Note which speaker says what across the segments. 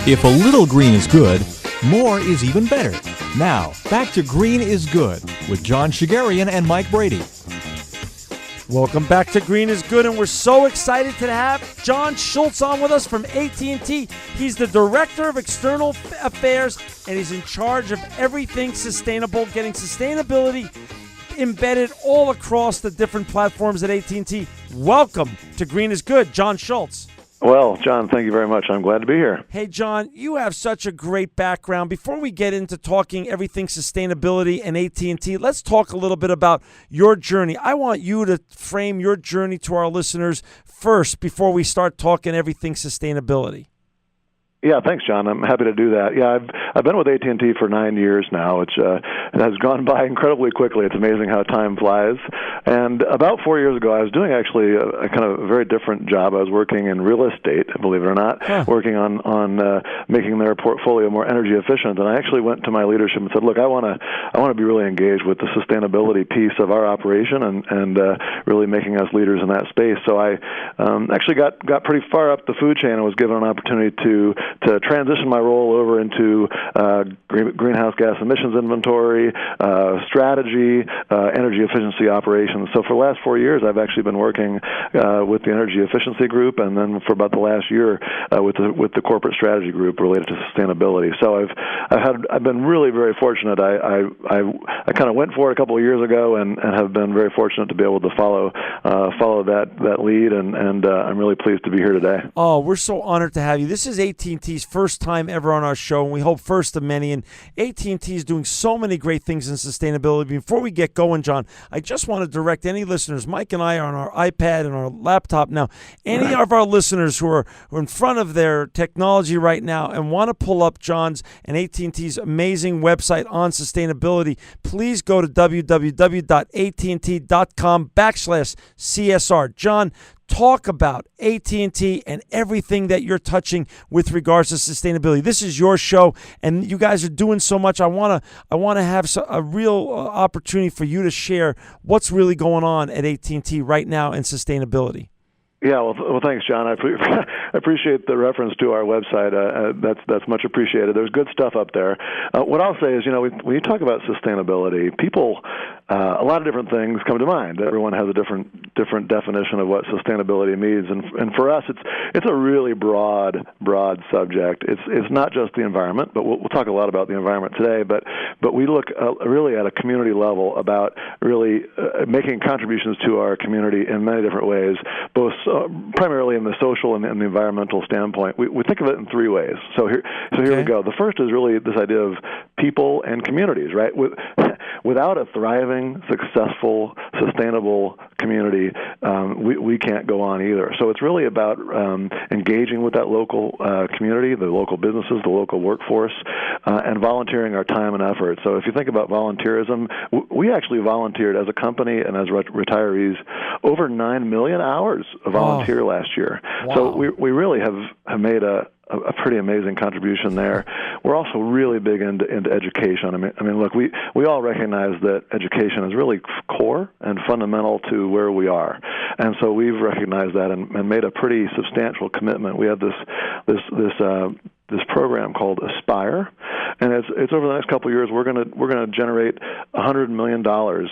Speaker 1: If a little green is good, more is even better. Now, back to Green is Good with John Shigarian and Mike Brady.
Speaker 2: Welcome back to Green is Good, and we're so excited to have John Schulz on with us from AT&T. He's the Director of External Affairs, and he's in charge of everything sustainable, getting sustainability embedded all across the different platforms at AT&T. Welcome to Green is Good, John Schulz.
Speaker 3: Well, John, thank you very much. I'm glad to be here.
Speaker 2: Hey, John, you have such a great background. Before we get into talking everything sustainability and AT&T, let's talk a little bit about your journey. I want you to frame your journey to our listeners first before we start talking everything sustainability.
Speaker 3: Yeah, thanks, John. I'm happy to do that. Yeah, I've been with AT&T for 9 years now. It has gone by incredibly quickly. It's amazing how time flies. And about 4 years ago, I was doing actually a kind of very different job. I was working in real estate, believe it or not, working on making their portfolio more energy efficient. And I actually went to my leadership and said, "Look, I want to be really engaged with the sustainability piece of our operation and really making us leaders in that space." So I actually got pretty far up the food chain and was given an opportunity to transition my role over into greenhouse gas emissions inventory, strategy, energy efficiency operations. So for the last 4 years, I've actually been working with the energy efficiency group, and then for about the last year with the corporate strategy group related to sustainability. So I've been really very fortunate. I kind of went for it a couple of years ago, and have been very fortunate to be able to follow that lead, and I'm really pleased to be here today.
Speaker 2: Oh, we're so honored to have you. This is AT&T's first time ever on our show, and we hope first of many. And AT&T is doing so many great things in sustainability. Before we get going, John, I just want to direct any listeners. Mike and I are on our iPad and our laptop now. Any of our listeners who are in front of their technology right now and want to pull up John's and AT&T's amazing website on sustainability, please go to www.att.com/CSR. John, talk about AT&T and everything that you're touching with regards to sustainability. This is your show, and you guys are doing so much. I want to have a real opportunity for you to share what's really going on at AT&T right now in sustainability.
Speaker 3: Yeah, well, thanks, John. I appreciate the reference to our website. That's much appreciated. There's good stuff up there. What I'll say is, when you talk about sustainability, people, a lot of different things come to mind. Everyone has a different definition of what sustainability means, and for us, it's a really broad subject. It's not just the environment, but we'll talk a lot about the environment today. But we look really at a community level about really making contributions to our community in many different ways, both primarily in the social and the environmental standpoint. We think of it in three ways. So here we go. The first is really this idea of people and communities, right? Without a thriving, successful, sustainable community, we can't go on either. So it's really about engaging with that local community, the local businesses, the local workforce, and volunteering our time and effort. So if you think about volunteerism, we actually volunteered as a company and as retirees over 9 million hours of volunteer last year.
Speaker 2: Wow.
Speaker 3: So we really have made a pretty amazing contribution there. We're also really big into education. I mean, look, we all recognize that education is really core and fundamental to where we are, and so we've recognized that and made a pretty substantial commitment. We have this program called Aspire, and it's over the next couple of years. We're gonna generate $100 million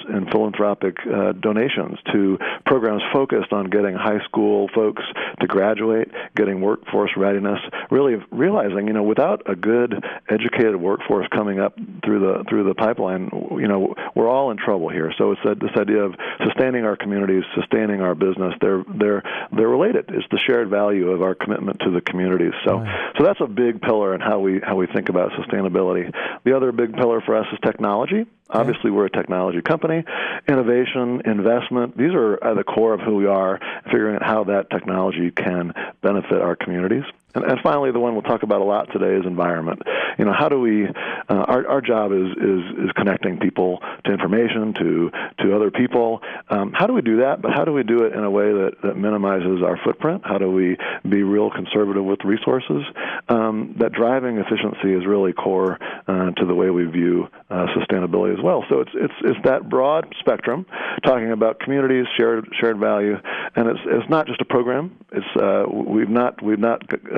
Speaker 3: in philanthropic donations to programs focused on getting high school folks to graduate, getting workforce readiness. Really realizing, without a good educated workforce coming up through the pipeline, we're all in trouble here. So it's this idea of sustaining our communities, sustaining our business. They're related. It's the shared value of our commitment to the communities. So that's a big pillar in how we think about sustainability. The other big pillar for us is technology. Obviously, we're a technology company. Innovation, investment, these are at the core of who we are, figuring out how that technology can benefit our communities. And finally, the one we'll talk about a lot today is environment. How do we? Our job is connecting people to information, to other people. How do we do that? But how do we do it in a way that minimizes our footprint? How do we be real conservative with resources? That driving efficiency is really core to the way we view sustainability as well. So it's that broad spectrum, talking about communities, shared value, and it's not just a program. It's we've not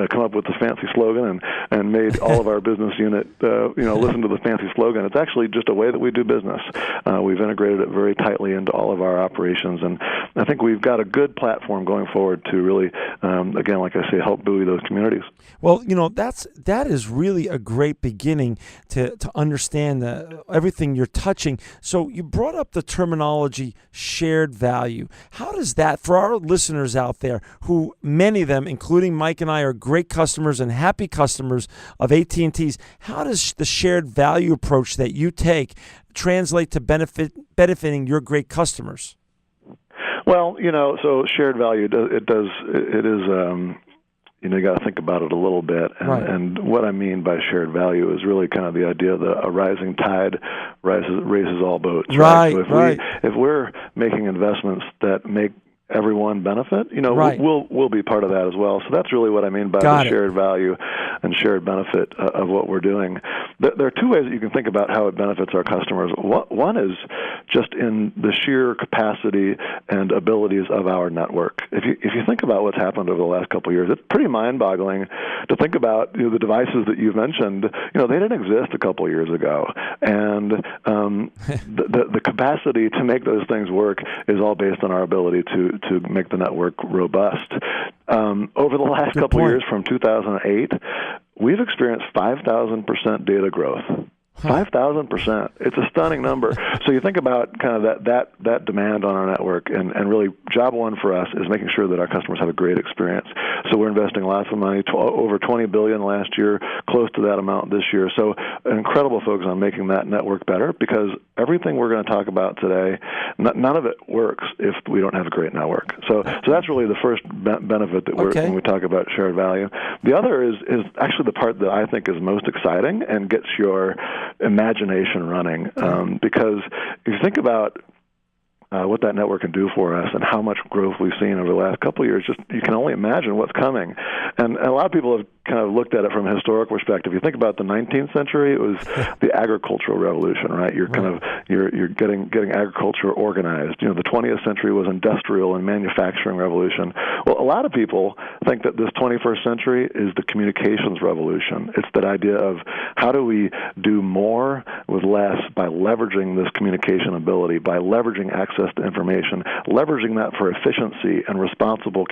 Speaker 3: come up with the fancy slogan and made all of our business unit listen to the fancy slogan. It's actually just a way that we do business. We've integrated it very tightly into all of our operations, and I think we've got a good platform going forward to really, again, like I say, help buoy those communities.
Speaker 2: Well, that is really a great beginning to understand everything you're touching. So you brought up the terminology shared value. How does that, for our listeners out there, who many of them, including Mike and I, are great customers and happy customers of AT&T's, how does the shared value approach that you take translate to benefiting your great customers?
Speaker 3: Well, so shared value, it is. You got to think about it a little bit. And what I mean by shared value is really kind of the idea that a rising tide raises all boats.
Speaker 2: Right.
Speaker 3: So if we're making investments that make everyone benefit, we'll be part of that as well. So that's really what I mean by the shared value and shared benefit of what we're doing. There are two ways that you can think about how it benefits our customers. One is just in the sheer capacity and abilities of our network. If you think about what's happened over the last couple of years, it's pretty mind-boggling to think about the devices that you've mentioned. They didn't exist a couple of years ago, and the capacity to make those things work is all based on our ability to make the network robust. Over the last couple of years, from 2008, we've experienced 5,000% data growth. 5,000%. It's a stunning number. So you think about kind of that demand on our network, and really job one for us is making sure that our customers have a great experience. So we're investing lots of money, over $20 billion last year, close to that amount this year. So an incredible focus on making that network better, because everything we're going to talk about today, none of it works if we don't have a great network. So that's really the first benefit that when we talk about shared value. The other is actually the part that I think is most exciting and gets your imagination running, because if you think about what that network can do for us and how much growth we've seen over the last couple of years, just you can only imagine what's coming. And a lot of people have kind of looked at it from a historical perspective. You think about the 19th century, it was the agricultural revolution, right? You're getting agriculture organized. The 20th century was industrial and manufacturing revolution. Well, a lot of people think that this 21st century is the communications revolution. It's that idea of how do we do more with less by leveraging this communication ability, by leveraging access to information, leveraging that for efficiency and responsible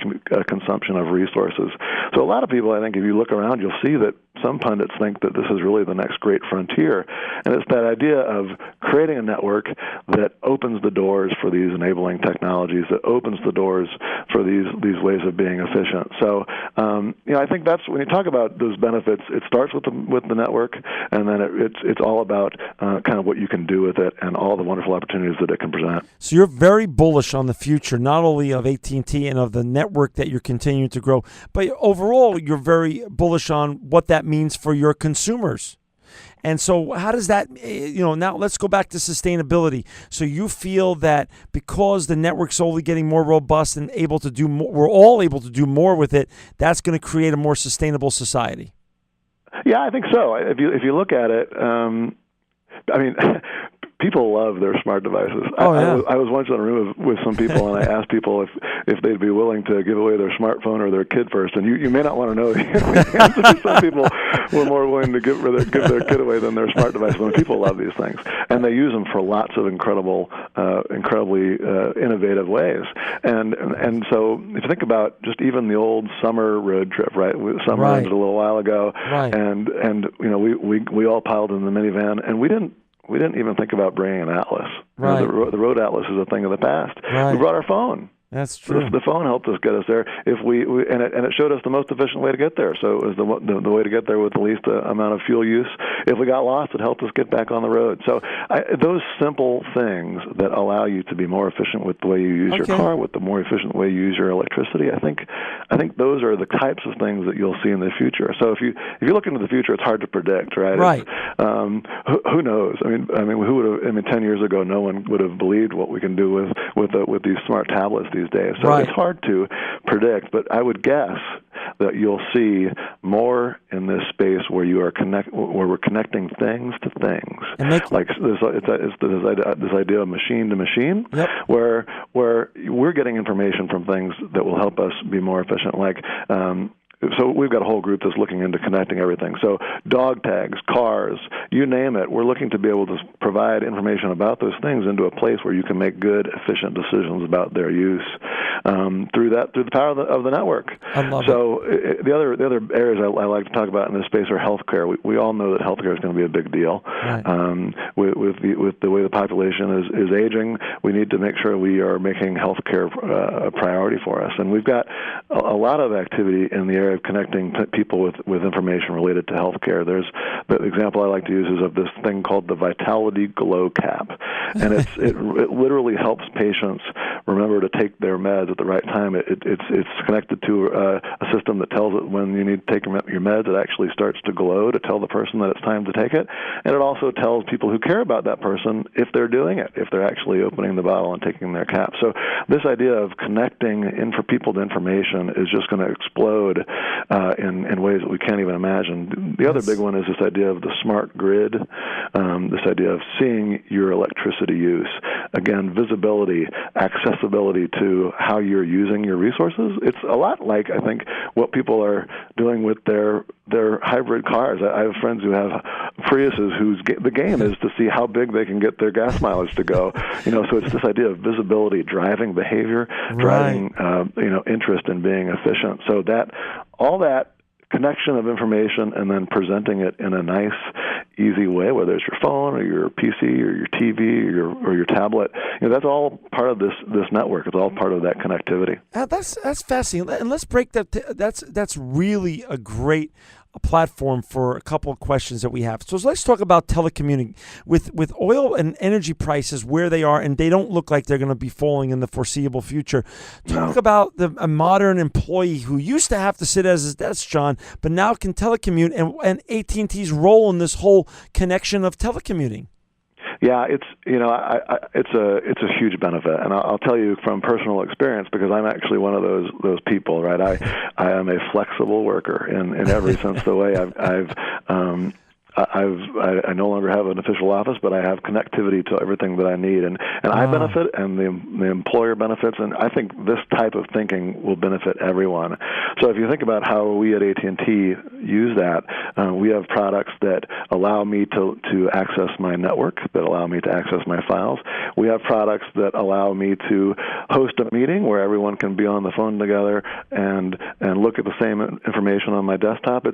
Speaker 3: consumption of resources. So a lot of people, I think, if you look around, you'll see that some pundits think that this is really the next great frontier. And it's that idea of creating a network that opens the doors for these enabling technologies, that opens the doors for these ways of being efficient. So, I think that's, when you talk about those benefits, it starts with the network, and then it's all about kind of what you can do with it and all the wonderful opportunities that it can present.
Speaker 2: So you're very bullish on the future, not only of AT&T and of the network that you're continuing to grow, but overall you're very bullish on what that means for your consumers. And so how does that, now let's go back to sustainability. So you feel that because the network's only getting more robust and able to do more, we're all able to do more with it, that's going to create a more sustainable society?
Speaker 3: Yeah, I think so. If you look at it, people love their smart devices.
Speaker 2: Oh, yeah.
Speaker 3: I was once in a room with some people, and I asked people if they'd be willing to give away their smartphone or their kid first. And you may not want to know the answer. Some people were more willing to give their kid away than their smart device. But people love these things, and they use them for lots of incredibly innovative ways. And so if you think about just even the old summer road trip, right? Summer ended a little while ago, and we all piled in the minivan, and we didn't even think about bringing an atlas.
Speaker 2: Right.
Speaker 3: The road atlas is a thing of the past.
Speaker 2: Right.
Speaker 3: We brought our phone.
Speaker 2: That's true.
Speaker 3: The phone helped us get us there. If it showed us the most efficient way to get there. So it was the way to get there with the least amount of fuel use. If we got lost, it helped us get back on the road. So those simple things that allow you to be more efficient with the way you use your car, with the more efficient way you use your electricity, I think those are the types of things that you'll see in the future. So if you look into the future, it's hard to predict, right?
Speaker 2: Right.
Speaker 3: Who knows? I mean, who would have? 10 years ago, no one would have believed what we can do with these smart tablets these days. So it's hard to predict, but I would guess that you'll see more in this space where where we're connecting things to things, like this idea of machine to machine, where we're getting information from things that will help us be more efficient, like So we've got a whole group that's looking into connecting everything. So dog tags, cars, you name it, we're looking to be able to provide information about those things into a place where you can make good, efficient decisions about their use through the power of the network.
Speaker 2: I love
Speaker 3: it. The other areas I like to talk about in this space are healthcare. We all know that healthcare is going to be a big deal.
Speaker 2: Right.
Speaker 3: With the way the population is aging, we need to make sure we are making healthcare a priority for us. And we've got a lot of activity in the area of connecting people with information related to healthcare. There's the example I like to use is of this thing called the Vitality Glow Cap, and it literally helps patients remember to take their meds at the right time. It's connected to a system that tells it when you need to take your meds. It actually starts to glow to tell the person that it's time to take it, and it also tells people who care about that person if they're doing it, if they're actually opening the bottle and taking their cap. So this idea of connecting people to information is just going to explode in ways that we can't even imagine. The other big one is this idea of the smart grid, this idea of seeing your electricity use. Again, visibility, accessibility to how you're using your resources. It's a lot like, I think, what people are doing with their hybrid cars. I have friends who have Priuses whose the game is to see how big they can get their gas mileage to go. So it's this idea of visibility, driving behavior, driving interest in being efficient. So all that connection of information and then presenting it in a nice, easy way, whether it's your phone or your PC or your TV or your tablet, that's all part of this network. It's all part of that connectivity.
Speaker 2: That's fascinating, and let's break that. That's really a great platform for a couple of questions that we have. So let's talk about telecommuting. With oil and energy prices where they are, and they don't look like they're going to be falling in the foreseeable future. Talk about a modern employee who used to have to sit at his desk, John, but now can telecommute, and AT&T's role in this whole connection of telecommuting.
Speaker 3: Yeah, it's a huge benefit, and I'll tell you from personal experience because I'm actually one of those people, right? I am a flexible worker in every sense of the way. I no longer have an official office, but I have connectivity to everything that I need, and I benefit, and the employer benefits, and I think this type of thinking will benefit everyone. So if you think about how we at AT&T use that, we have products that allow me to access my network, that allow me to access my files. We have products that allow me to host a meeting where everyone can be on the phone together and look at the same information on my desktop.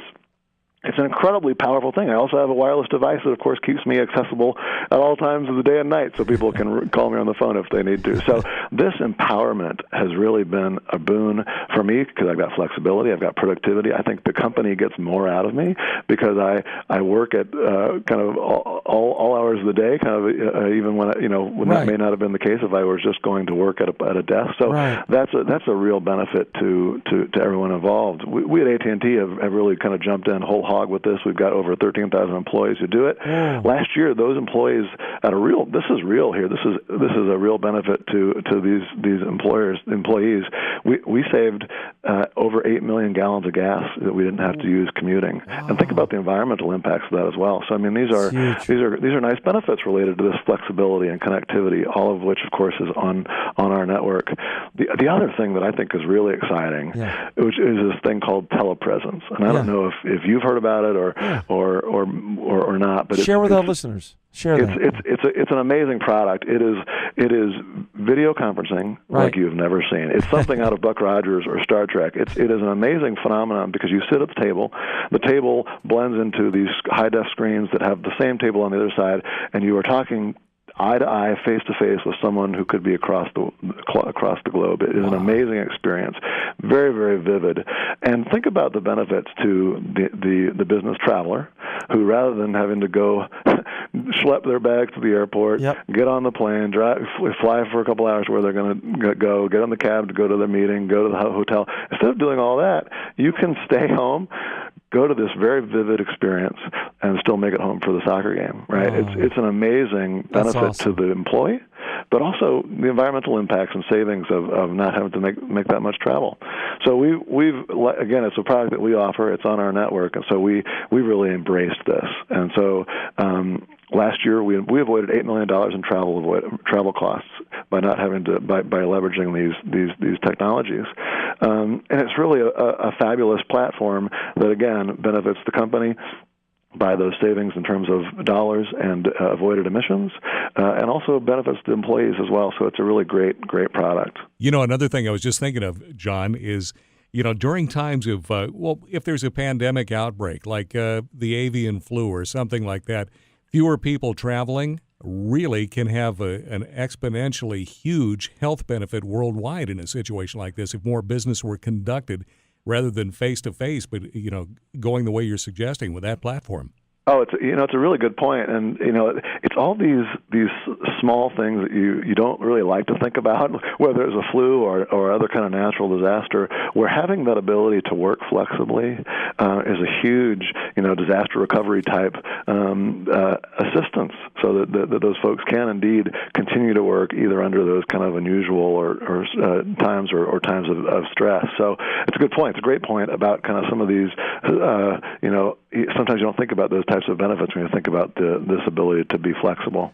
Speaker 3: It's an incredibly powerful thing. I also have a wireless device that, of course, keeps me accessible at all times of the day and night, so people can call me on the phone if they need to. So this empowerment has really been a boon for me because I've got flexibility, I've got productivity. I think the company gets more out of me because I work at kind of all hours of the day, kind of even when when that may not have been the case if I was just going to work at a desk. So that's a real benefit to everyone involved. We at AT&T have really kind of jumped in whole hog with this. We've got over 13,000 employees who do it. Last year, those employees this is real here. This is a real benefit to these employees. We saved over 8 million gallons of gas that we didn't have to use commuting. And think about the environmental impacts of that as well. So I mean, these are nice benefits related to this flexibility and connectivity, all of which, of course, is on our network. The other thing that I think is really exciting, which is this thing called telepresence. And I don't know if you've heard about it or not, but
Speaker 2: share with our listeners.
Speaker 3: It's an amazing product. It is video conferencing like you've never seen. It's something out of Buck Rogers or Star Trek. It is an amazing phenomenon because you sit at the table. The table blends into these high-def screens that have the same table on the other side, and you are talking eye to eye, face to face with someone who could be across the globe. It is an amazing experience, very, very vivid. And think about the benefits to the business traveler, who rather than having to go schlep their bags to the airport, get on the plane, fly for a couple hours where they're going to go, get on the cab to go to their meeting, go to the hotel. Instead of doing all that, you can stay home, go to this very vivid experience, and still make it home for the soccer game, right? It's an amazing benefit to the employee, but also the environmental impacts and savings of not having to make that much travel. So we've again, it's a product that we offer. It's on our network, and so we really embraced this. And so last year we avoided $8 million in travel costs by not having to by leveraging these technologies. And it's really a fabulous platform that, again, benefits the company by those savings in terms of dollars and avoided emissions, and also benefits the employees as well. So it's a really great product.
Speaker 4: Another thing I was just thinking of, John, is, during times of, if there's a pandemic outbreak, like the avian flu or something like that, fewer people traveling really can have an exponentially huge health benefit worldwide in a situation like this if more business were conducted rather than face-to-face, but, going the way you're suggesting with that platform.
Speaker 3: Oh, it's a really good point, and it's all these small things that you don't really like to think about, whether it's a flu or other kind of natural disaster. Where having that ability to work flexibly is a huge disaster recovery type assistance, so that those folks can indeed continue to work either under those kind of unusual or times or times of stress. So it's a good point. It's a great point about kind of some of these. Sometimes you don't think about those types of benefits when you think about this ability to be flexible.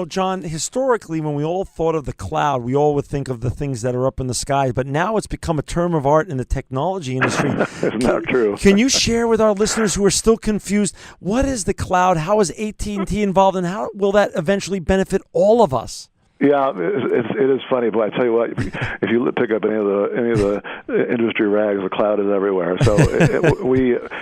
Speaker 2: John, historically, when we all thought of the cloud, we all would think of the things that are up in the sky, but now it's become a term of art in the technology industry.
Speaker 3: Isn't that true?
Speaker 2: Can you share with our listeners who are still confused, what is the cloud, how is AT&T involved, and how will that eventually benefit all of us?
Speaker 3: Yeah, it is funny, but I tell you what, if you pick up any of the industry rags, the cloud is everywhere. So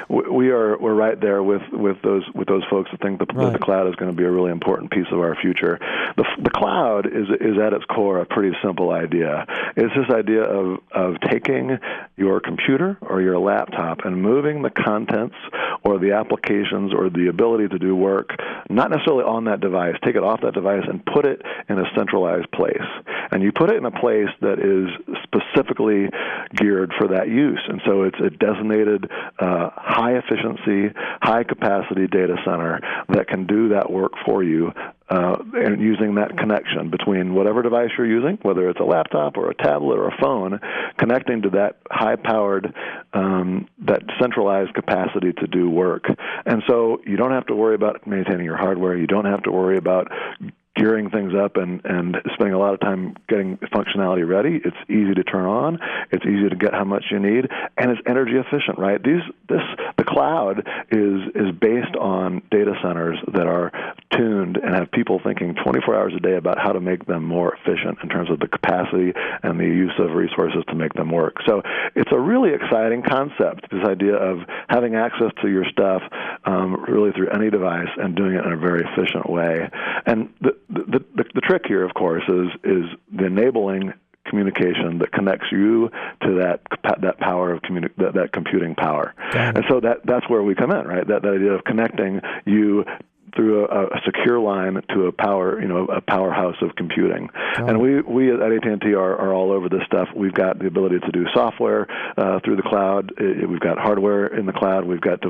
Speaker 3: we're right there with those folks that think that the cloud is going to be a really important piece of our future. The cloud is at its core a pretty simple idea. It's this idea of taking your computer or your laptop and moving the contents or the applications or the ability to do work, not necessarily on that device, take it off that device and put it in a centralized place. And you put it in a place that is specifically geared for that use. And so it's a designated high-efficiency, high-capacity data center that can do that work for you, and using that connection between whatever device you're using, whether it's a laptop or a tablet or a phone, connecting to that high-powered, that centralized capacity to do work. And so you don't have to worry about maintaining your hardware. You don't have to worry about gearing things up and spending a lot of time getting functionality ready. It's easy to turn on. It's easy to get how much you need, and it's energy efficient, right? The cloud is based on data centers that are tuned and have people thinking 24 hours a day about how to make them more efficient in terms of the capacity and the use of resources to make them work. So it's a really exciting concept, this idea of having access to your stuff really through any device and doing it in a very efficient way. And the trick here, of course, is the enabling communication that connects you to that power of that computing power. And so that's where we come in, right? That idea of connecting you through a secure line to a powerhouse of computing. And we at AT&T are all over this stuff. We've got the ability to do software through the cloud. We've got hardware in the cloud. We've got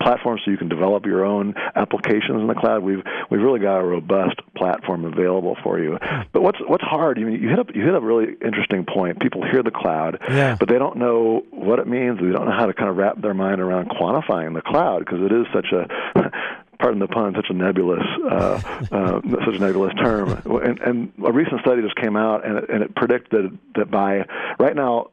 Speaker 3: platforms so you can develop your own applications in the cloud. We've really got a robust platform available for you. But what's hard? You hit a really interesting point. People hear the cloud, but they don't know what it means. They don't know how to kind of wrap their mind around quantifying the cloud, because it is such a pardon the pun, such a nebulous term. And a recent study just came out, and it predicted that by right now,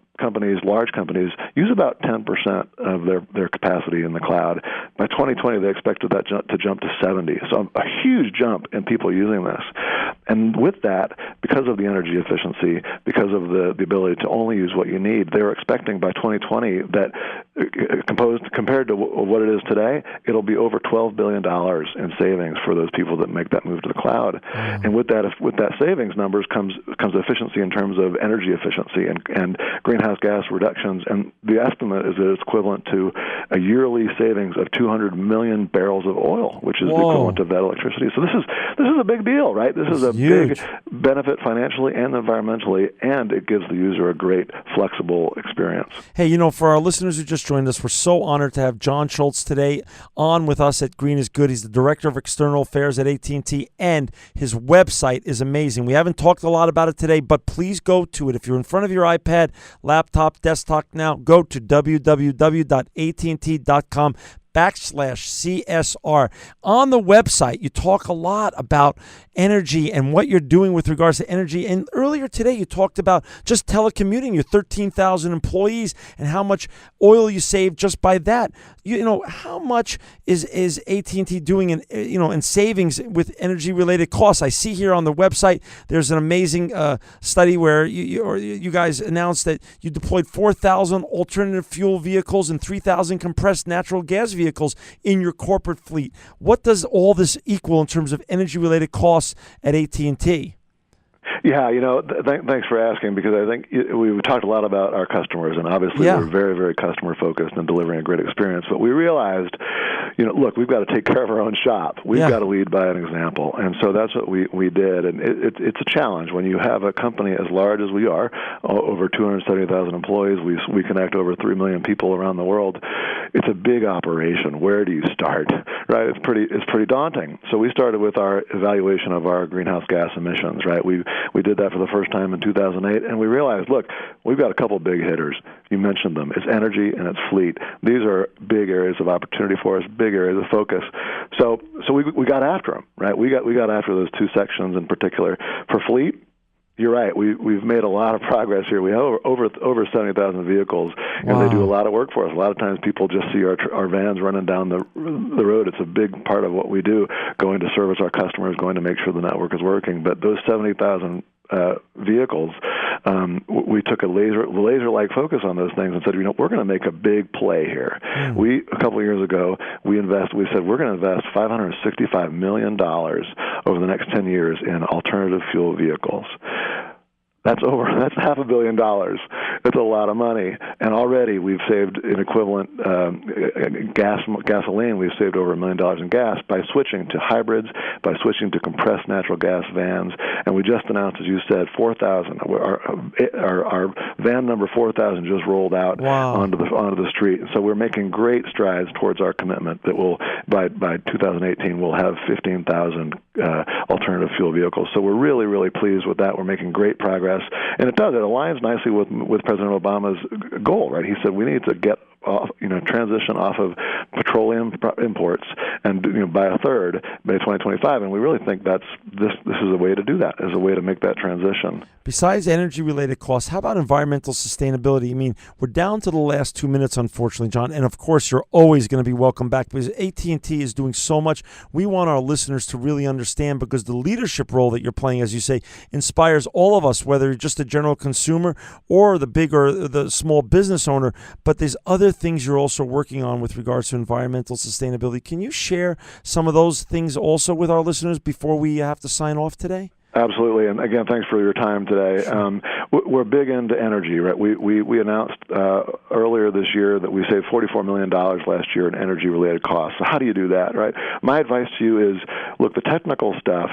Speaker 3: large companies, use about 10% of their capacity in the cloud. By 2020, they expected that to jump to 70. So a huge jump in people using this. And with that, because of the energy efficiency, because of the ability to only use what you need, they were expecting by 2020 that compared to what it is today, it'll be over $12 billion in savings for those people that make that move to the cloud. And with that savings numbers comes efficiency in terms of energy efficiency and greenhouse gas reductions. And the estimate is that it's equivalent to a yearly savings of 200 million barrels of oil, which is the equivalent of that electricity. So this is a big deal, right? This is a big benefit financially and environmentally, and it gives the user a great, flexible experience.
Speaker 2: Hey, for our listeners who just joined us, we're so honored to have John Schulz today on with us at Green is Good. He's the Director of External Affairs at AT&T, and his website is amazing. We haven't talked a lot about it today, but please go to it. If you're in front of your iPad, laptop, desktop now, go to www.att.com. AT&T.com/CSR. On the website, you talk a lot about energy and what you're doing with regards to energy. And earlier today, you talked about just telecommuting, your 13,000 employees, and how much oil you save just by that. How much is AT&T doing in savings with energy-related costs? I see here on the website there's an amazing study where you guys announced that you deployed 4,000 alternative fuel vehicles and 3,000 compressed natural gas vehicles in your corporate fleet. What does all this equal in terms of energy-related costs at AT&T?
Speaker 3: Yeah, thanks for asking, because I think we've talked a lot about our customers, and obviously we're very, very customer-focused and delivering a great experience. But we realized, look, we've got to take care of our own shop. We've got to lead by an example. And so that's what we did. And it's a challenge when you have a company as large as we are, over 270,000 employees. We connect over 3 million people around the world. It's a big operation. Where do you start? Right? It's pretty daunting. So we started with our evaluation of our greenhouse gas emissions. Right? We did that for the first time in 2008, and we realized, look, we've got a couple big hitters. You mentioned them. It's energy and it's fleet. These are big areas of opportunity for us, big areas of focus. So we got after them, right? We got after those two sections in particular. For fleet, you're right. We've made a lot of progress here. We have over 70,000 vehicles, and they do a lot of work for us. A lot of times people just see our vans running down the road. It's a big part of what we do, going to service our customers, going to make sure the network is working. But those 70,000 vehicles, we took a laser-like focus on those things and said, we're going to make a big play here. A couple of years ago, we said we're going to invest $565 million over the next 10 years in alternative fuel vehicles. That's $500 million. That's a lot of money. And already we've saved an equivalent gasoline. We've saved over $1 million in gas by switching to hybrids, by switching to compressed natural gas vans. And we just announced, as you said, 4,000. Our van number 4,000 just rolled out onto the street. So we're making great strides towards our commitment that by 2018 we'll have 15,000 alternative fuel vehicles. So we're really, really pleased with that. We're making great progress. And it aligns nicely with President Obama's goal, right? He said we need to get off, transition off of petroleum imports and by a third by 2025, and we really think this is a way to do that, as a way to make that transition.
Speaker 2: Besides energy-related costs, how about environmental sustainability? I mean, we're down to the last 2 minutes, unfortunately, John, and of course, you're always going to be welcome back because AT&T is doing so much. We want our listeners to really understand, because the leadership role that you're playing, as you say, inspires all of us, whether you're just a general consumer or the big or the small business owner, but there's other things you're also working on with regards to environmental sustainability. Can you share some of those things also with our listeners before we have to sign off today?
Speaker 3: Absolutely, and again, thanks for your time today. We're big into energy, right? We announced earlier this year that we saved $44 million last year in energy-related costs. So how do you do that, right? My advice to you is, look, the technical stuff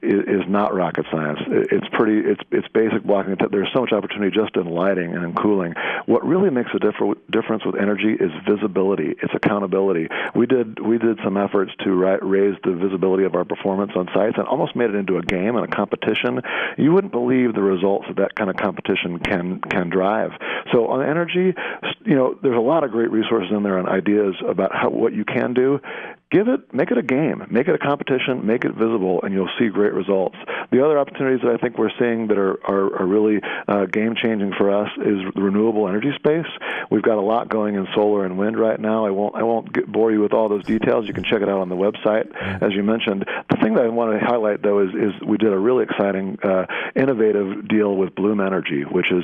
Speaker 3: is not rocket science. It's basic blocking. There's so much opportunity just in lighting and in cooling. What really makes a difference with energy is visibility. It's accountability. We did some efforts to raise the visibility of our performance on sites and almost made it into a game and a competition. You wouldn't believe the results that kind of competition can drive. So on energy, there's a lot of great resources in there on ideas about what you can do. Make it a game, make it a competition, make it visible, and you'll see great results. The other opportunities that I think we're seeing that are really game-changing for us is the renewable energy space. We've got a lot going in solar and wind right now. I won't bore you with all those details. You can check it out on the website, as you mentioned. The thing that I want to highlight, though, is we did a really exciting, innovative deal with Bloom Energy, which is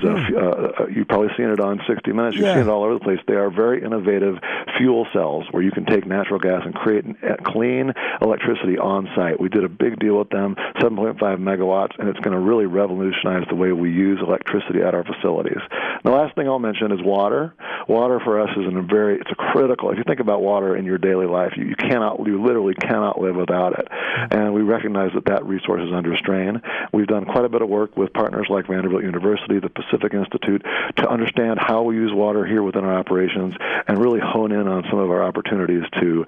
Speaker 3: you've probably seen it on 60 Minutes. You've seen it all over the place. They are very innovative fuel cells where you can take natural gas and create clean electricity on site. We did a big deal with them, 7.5 megawatts, and it's going to really revolutionize the way we use electricity at our facilities. The last thing I'll mention is water. Water for us is it's a critical. If you think about water in your daily life, you literally cannot live without it. And we recognize that resource is under strain. We've done quite a bit of work with partners like Vanderbilt University, the Pacific Institute, to understand how we use water here within our operations and really hone in on some of our opportunities to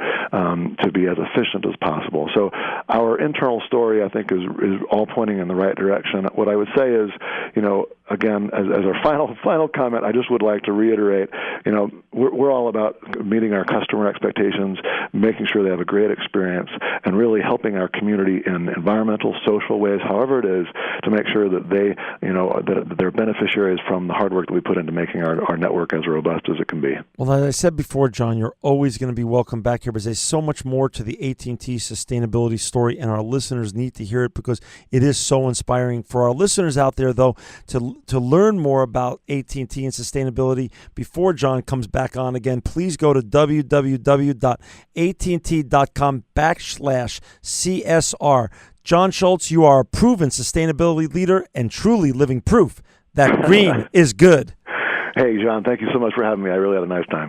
Speaker 3: be as efficient as possible. So our internal story, I think, is all pointing in the right direction. What I would say is, again, as our final comment, I just would like to reiterate, we're all about meeting our customer expectations, making sure they have a great experience, and really helping our community in environmental, social ways, however it is, to make sure that that they're beneficiaries from the hard work that we put into making our network as robust as it can be.
Speaker 2: Well, as I said before, John, you're always going to be welcome back here, because there's so much more to the AT&T sustainability story, and our listeners need to hear it because it is so inspiring. For our listeners out there, though, to learn more about AT&T and sustainability before John comes back on again, please go to www.att.com/CSR. John Schulz, you are a proven sustainability leader and truly living proof that green is good.
Speaker 3: Hey, John, thank you so much for having me. I really had a nice time.